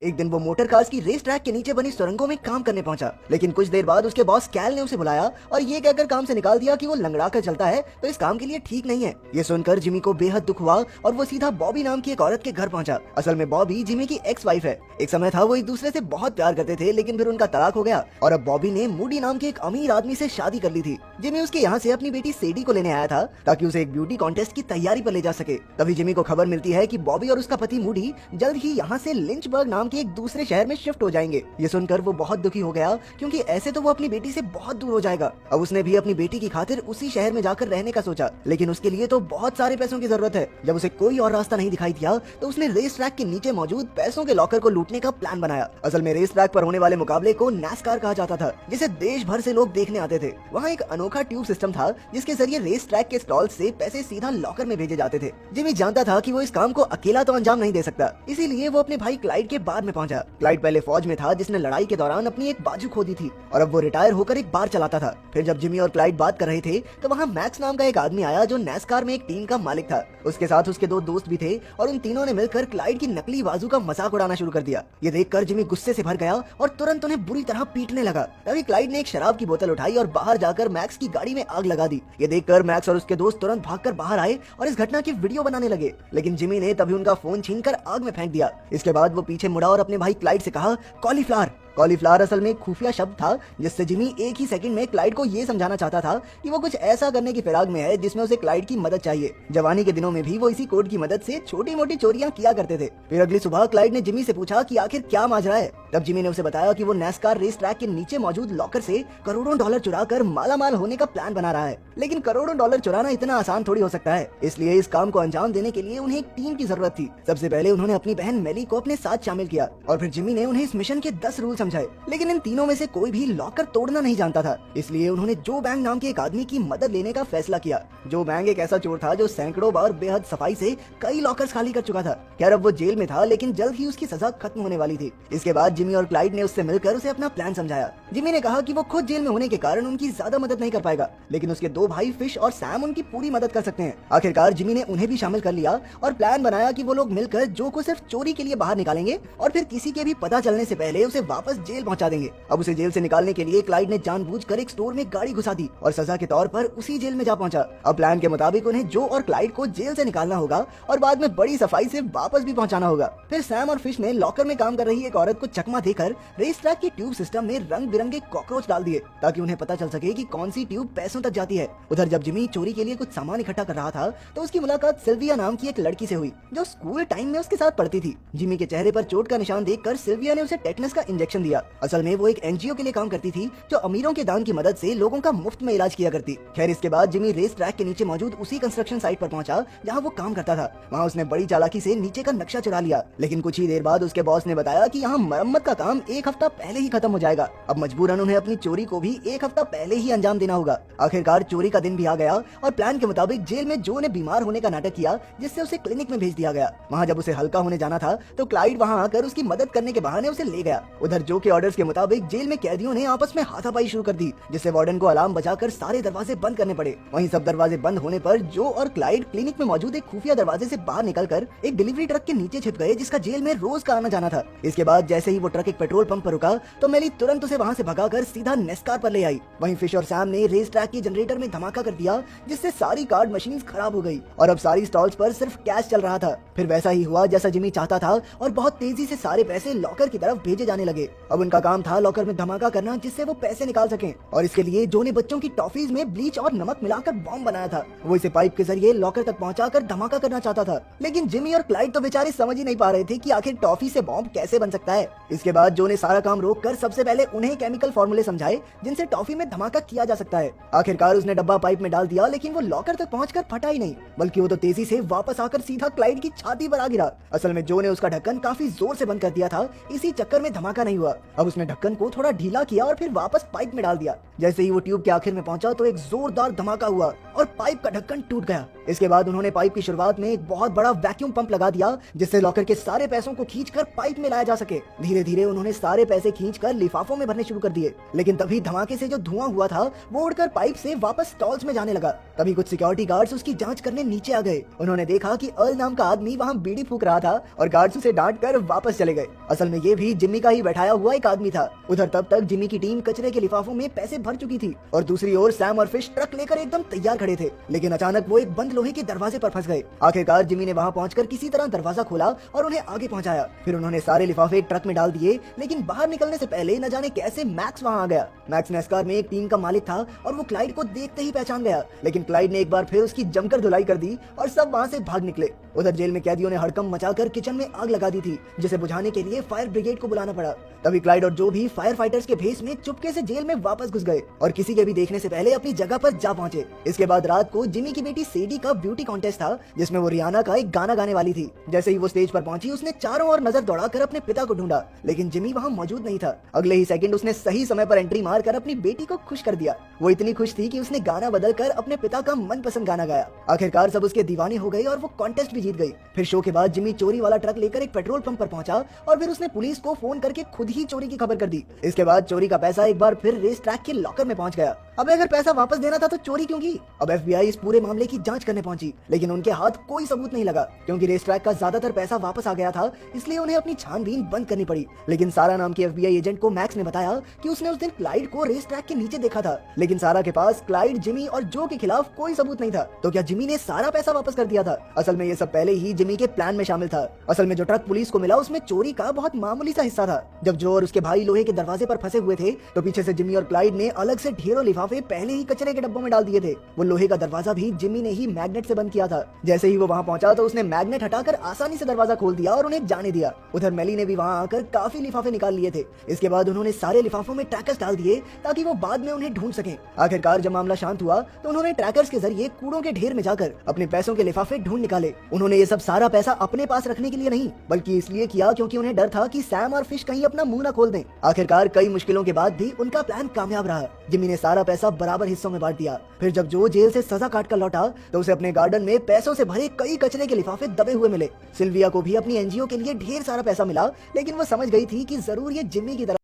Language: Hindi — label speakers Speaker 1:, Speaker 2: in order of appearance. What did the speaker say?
Speaker 1: एक दिन वो मोटर कार्स की रेस ट्रैक के नीचे बनी सुरंगों में काम करने पहुंचा, लेकिन कुछ देर बाद उसके बॉस कैल ने उसे बुलाया और ये कहकर काम से निकाल दिया कि वो लंगड़ा कर चलता है तो इस काम के लिए ठीक नहीं है। ये सुनकर जिमी को बेहद दुख हुआ और वो सीधा बॉबी नाम की एक औरत के घर पहुंचा। असल में बॉबी जिमी की एक्स वाइफ है। एक समय था वो एक दूसरे से बहुत प्यार करते थे, लेकिन फिर उनका तलाक हो गया और अब बॉबी ने मूडी नाम के एक अमीर आदमी से शादी कर ली थी। जिमी उसके यहाँ से अपनी बेटी सेडी को लेने आया था ताकि उसे एक ब्यूटी कॉन्टेस्ट की तैयारी पर ले जा सके। तभी जिमी को खबर मिलती है कि बॉबी और उसका पति मूडी जल्द ही यहाँ से लिंचबर्ग नाम के एक दूसरे शहर में शिफ्ट हो जाएंगे। ये सुनकर वो बहुत दुखी हो गया, क्योंकि ऐसे तो वो अपनी बेटी से बहुत दूर हो जाएगा। अब उसने भी अपनी बेटी की खातिर उसी शहर में जाकर रहने का सोचा, लेकिन उसके लिए तो बहुत सारे पैसों की जरूरत है। जब उसे कोई और रास्ता नहीं दिखाई दिया तो उसने रेस ट्रैक के नीचे मौजूद पैसों के लॉकर को लूटने का प्लान बनाया। असल में रेस ट्रैक पर होने वाले मुकाबले को नैस्कार कहा जाता था, जिसे देश भर से लोग देखने आते थे। वहाँ एक अनोखा ट्यूब सिस्टम था जिसके जरिए रेस ट्रैक के स्टॉल से पैसे सीधा लॉकर में भेजे जाते थे। जिमी जानता था कि वो इस काम को अकेला तो अंजाम नहीं दे सकता, इसीलिए वो अपने भाई क्लाइड के बार में पहुंचा। क्लाइड पहले फौज में था जिसने लड़ाई के दौरान अपनी एक बाजू खो दी थी और अब वो रिटायर होकर एक बार चलाता था। फिर जब जिमी और क्लाइड बात कर रहे थे तो वहाँ मैक्स नाम का एक आदमी आया जो नैस्कार में एक टीम का मालिक था। उसके साथ उसके दो दोस्त भी थे और उन तीनों ने मिलकर क्लाइड की नकली बाजू का मजाक उड़ाना शुरू कर दिया। ये देखकर जिमी गुस्से से भर गया और तुरंत उन्हें बुरी तरह पीटने लगा। तभी क्लाइड ने एक शराब की बोतल उठाई और बाहर जाकर मैक्स की गाड़ी में आग लगा दी। ये देखकर मैक्स और उसके दोस्त तुरंत भागकर बाहर आए और इस घटना की वीडियो बनाने लगे, लेकिन जिमी ने तभी उनका फोन छीनकर आग में फेंक दिया। इसके बाद वो पीछे मुड़ा और अपने भाई क्लाइड से कहा, कॉलीफ्लावर। कॉलीफ्लावर असल में एक खुफिया शब्द था जिससे जिमी एक ही सेकंड में क्लाइड को ये समझाना चाहता था कि वो कुछ ऐसा करने की फिराक में है जिसमें उसे क्लाइड की मदद चाहिए। जवानी के दिनों में भी वो इसी कोड की मदद से छोटी मोटी चोरियां किया करते थे। फिर अगली सुबह क्लाइड ने जिमी से पूछा कि आखिर क्या माजरा है। तब जिमी ने उसे बताया कि वो नैस्कार रेस ट्रैक के नीचे मौजूद लॉकर से करोड़ों डॉलर चुरा कर मालामाल होने का प्लान बना रहा है, लेकिन करोड़ों डॉलर चुराना इतना आसान थोड़ी हो सकता है। इसलिए इस काम को अंजाम देने के लिए उन्हें एक टीम की जरूरत थी। सबसे पहले उन्होंने अपनी बहन मेली को अपने साथ शामिल किया और फिर जिमी ने उन्हें इस मिशन के 10 रूल समझाए, लेकिन इन तीनों में से कोई भी लॉकर तोड़ना नहीं जानता था। इसलिए उन्होंने जो बैंक नाम के एक आदमी की मदद लेने का फैसला किया। जो बैंक एक ऐसा चोर था जो सैकड़ों बार बेहद सफाई से कई लॉकर्स खाली कर चुका था। खैर अब वो जेल में था, लेकिन जल्द ही उसकी सजा खत्म होने वाली थी। इसके बाद जिमी और क्लाइड ने उससे मिलकर उसे अपना प्लान समझाया। जिमी ने कहा कि वो खुद जेल में होने के कारण उनकी ज्यादा मदद नहीं कर पाएगा, लेकिन उसके दो भाई फिश और सैम उनकी पूरी मदद कर सकते हैं। आखिरकार जिमी ने उन्हें भी शामिल कर लिया और प्लान बनाया कि वो लोग मिलकर जो को सिर्फ चोरी के लिए बाहर निकालेंगे और फिर किसी के भी पता चलने से पहले उसे वापस जेल पहुंचा देंगे। अब उसे जेल से निकालने के लिए क्लाइड ने जानबूझकर एक स्टोर में गाड़ी घुसा दी और सजा के तौर पर उसी जेल में जा पहुंचा। अब प्लान के मुताबिक उन्हें जो और क्लाइड को जेल से निकालना होगा और बाद में बड़ी सफाई से वापस भी पहुंचाना होगा। फिर सैम और फिश ने लॉकर में काम कर रही एक औरत को चकमा देकर रेस ट्रैक की ट्यूब सिस्टम में रंग बिरंगे कॉकरोच डाल दिए ताकि उन्हें पता चल सके कि कौन सी ट्यूब पैसों तक जाती है। उधर जब जिमी चोरी के लिए कुछ सामान इकट्ठा कर रहा था तो उसकी मुलाकात सिल्विया नाम की एक लड़की से हुई जो स्कूल टाइम में उसके साथ पढ़ती थी। जिमी के चेहरे पर चोट का निशान देखकर सिल्विया ने उसे टेटनस का इंजेक्शन दिया। असल में वो एक एनजीओ के लिए काम करती थी जो अमीरों के दान की मदद से लोगों का मुफ्त में इलाज किया करती। खैर इसके बाद जिमी रेस ट्रैक के नीचे मौजूद उसी कंस्ट्रक्शन साइट पर पहुंचा जहां वो काम करता था। वहां उसने बड़ी चालाकी से नीचे का नक्शा चुरा लिया, लेकिन कुछ ही देर बाद उसके बॉस ने बताया कि यहाँ मरम्मत का काम एक हफ्ता पहले ही खत्म हो जाएगा। अब मजबूरन उन्हें अपनी चोरी को भी एक हफ्ता पहले ही अंजाम देना होगा। आखिरकार चोरी का दिन भी आ गया और प्लान के मुताबिक जेल में जो ने बीमार होने का नाटक किया जिससे उसे क्लिनिक में भेज दिया गया। वहाँ जब उसे हल्का होने जाना था तो क्लाइड वहाँ आकर उसकी मदद करने के बहाने उसे ले गया। उधर जो के ऑर्डर्स के मुताबिक जेल में कैदियों ने आपस में हाथापाई शुरू कर दी, जिससे वार्डन को अलार्म बजाकर सारे दरवाजे बंद करने पड़े। वहीं सब दरवाजे बंद होने पर जो और क्लाइड क्लिनिक में मौजूद एक खुफिया दरवाजे से बाहर निकलकर एक डिलीवरी ट्रक के नीचे छिप गए जिसका जेल में रोज का आना जाना था। इसके बाद जैसे ही वो ट्रक एक पेट्रोल पंप पर रुका तो मेली तुरंत उसे वहाँ से भगाकर सीधा नेस्कार पर ले आई। वहीं फिश और सैम ने रेस ट्रैक के जनरेटर में धमाका कर दिया जिससे सारी कार्ड मशीन खराब हो गई और अब सारी स्टॉल्स पर सिर्फ कैश चल रहा था। फिर वैसा ही हुआ जैसा जिमी चाहता था और बहुत तेजी से सारे पैसे लॉकर की तरफ भेजे जाने लगे। अब उनका काम था लॉकर में धमाका करना जिससे वो पैसे निकाल सकें, और इसके लिए जो ने बच्चों की टॉफीज में ब्लीच और नमक मिलाकर बॉम्ब बनाया था वो इसे पाइप के जरिए लॉकर तक पहुंचाकर धमाका करना चाहता था। लेकिन जिमी और क्लाइड तो बेचारे समझ ही नहीं पा रहे थे कि आखिर टॉफी से बॉम्ब कैसे बन सकता है। इसके बाद जो ने सारा काम रोककर सबसे पहले उन्हें केमिकल फॉर्मूले समझाए जिनसे टॉफी में धमाका किया जा सकता है। आखिरकार उसने डब्बा पाइप में डाल दिया, लेकिन वो लॉकर तक पहुंचकर फटा ही नहीं, बल्कि वो तो तेजी से वापस आकर सीधा क्लाइड की छाती पर आ गिरा। असल में जो ने उसका ढक्कन काफी जोर से बंद कर दिया था, इसी चक्कर में धमाका नहीं हुआ। अब उसने ढक्कन को थोड़ा ढीला किया और फिर वापस पाइप में डाल दिया। जैसे ही वो ट्यूब के आखिर में पहुंचा तो एक जोरदार धमाका हुआ और पाइप का ढक्कन टूट गया। इसके बाद उन्होंने पाइप की शुरुआत में एक बहुत बड़ा वैक्यूम पंप लगा दिया जिससे लॉकर के सारे पैसों को खींचकर पाइप में लाया जा सके। धीरे धीरे उन्होंने सारे पैसे खींचकर लिफाफों में भरने शुरू कर दिए, लेकिन तभी धमाके से जो धुआं हुआ था वो उड़कर पाइप से वापस स्टॉल्स में जाने लगा। तभी कुछ सिक्योरिटी गार्ड्स उसकी जांच करने नीचे आ गए। उन्होंने देखा कि अर्ल नाम का आदमी वहाँ बीड़ी फूक रहा था और गार्ड्स उसे डांट कर वापस चले गए। असल में ये भी जिम्मी का ही बैठाया हुआ एक आदमी था। उधर तब तक जिम्मी की टीम कचरे के लिफाफों में पैसे भर चुकी थी और दूसरी ओर सैम और फिश ट्रक लेकर एकदम तैयार खड़े थे, लेकिन अचानक वो एक बंद लोहे के दरवाजे पर फंस गए। आखिरकार जिम्मी ने वहाँ पहुंचकर किसी तरह दरवाजा खोला और उन्हें आगे पहुंचाया। फिर उन्होंने सारे लिफाफे एक ट्रक में डाल दिए, लेकिन बाहर निकलने से पहले न जाने कैसे मैक्स वहाँ आ गया। मैक्स नेस्कार में एक टीम का मालिक था और वो क्लाइड को देखते ही पहचान गया, लेकिन क्लाइड ने एक बार फिर उसकी जमकर धुलाई कर दी और सब वहाँ से भाग निकले। उधर जेल में कैदियों ने हड़कंप मचाकर किचन में आग लगा दी थी, जिसे बुझाने के लिए फायर ब्रिगेड को बुलाना पड़ा। तभी क्लाइड और जो भी फायर फाइटर्स के भेष में चुपके से जेल में वापस घुस गए और किसी के भी देखने से पहले अपनी जगह पर जा पहुंचे। इसके बाद रात को जिमी की बेटी सेडी का ब्यूटी कॉन्टेस्ट था, जिसमें वो रियाना का एक गाना गाने वाली थी। जैसे ही वो स्टेज पर पहुंची उसने चारों ओर नजर दौड़ाकर अपने पिता को ढूंढा, लेकिन जिमी वहाँ मौजूद नहीं था। अगले ही सेकंड उसने सही समय पर एंट्री मारकर अपनी बेटी को खुश कर दिया। वो इतनी खुश थी कि उसने गाना बदलकर अपने पिता का मनपसंद गाना गाया। आखिरकार सब उसके दीवाने हो गए और वो कॉन्टेस्ट भी जीत गई। फिर शो के बाद जिमी चोरी वाला ट्रक लेकर एक पेट्रोल पंप पर पहुंचा और फिर उसने पुलिस को फोन करके खुद ही चोरी की खबर कर दी। इसके बाद चोरी का पैसा एक बार फिर रेस ट्रैक के लॉकर में पहुंच गया। अब अगर पैसा वापस देना था तो चोरी क्यों की? अब एफबीआई इस पूरे मामले की जांच करने पहुंची, लेकिन उनके हाथ कोई सबूत नहीं लगा, क्योंकि रेस ट्रैक का ज्यादातर पैसा वापस आ गया था। इसलिए उन्हें अपनी छानबीन बंद करनी पड़ी। लेकिन सारा नाम की एफबीआई एजेंट को मैक्स ने बताया कि उसने उस दिन क्लाइड को रेस ट्रैक के नीचे देखा था, लेकिन सारा के पास क्लाइड, जिमी और जो के खिलाफ कोई सबूत नहीं था। तो क्या जिमी ने सारा पैसा वापस कर दिया था? असल में ये सब पहले ही जिमी के प्लान में शामिल था। असल में जो ट्रक पुलिस को मिला उसमें चोरी का बहुत मामूली सा हिस्सा था। जब जो और उसके भाई लोहे के दरवाजे पर फंसे हुए थे तो पीछे से जिमी और क्लाइड ने अलग से ढेरों लिफाफे पहले ही कचरे के डब्बों में डाल दिए थे। वो लोहे का दरवाजा भी जिमी ने ही मैग्नेट से बंद किया था। जैसे ही वो वहाँ पहुंचा तो उसने मैग्नेट हटाकर आसानी से दरवाजा खोल दिया और उन्हें जाने दिया। उधर मेली ने भी वहाँ आकर काफी लिफाफे निकाल लिए थे। इसके बाद उन्होंने सारे लिफाफों में ट्रैकर्स डाल दिए ताकि वो बाद में उन्हें ढूंढ सकें। आखिरकार जब मामला शांत हुआ तो उन्होंने ट्रैकर्स के जरिए कूड़ों के ढेर में जाकर अपने पैसों के लिफाफे ढूंढ निकाले। उन्होंने ये सब सारा पैसा अपने पास रखने के लिए नहीं, बल्कि इसलिए किया क्योंकि उन्हें डर था कि सैम और फिश कहीं अपना मुंह न खोल दें। आखिरकार कई मुश्किलों के बाद भी उनका प्लान कामयाब रहा। जिमी ने सारा पैसा बराबर हिस्सों में बांट दिया। फिर जब जो जेल से सजा काट कर लौटा तो उसे अपने गार्डन में पैसों से भरे कई कचरे के लिफाफे दबे हुए मिले। सिल्विया को भी अपनी एनजीओ के लिए ढेर सारा पैसा मिला, लेकिन वो समझ गई थी कि जरूर ये जिमी की तरह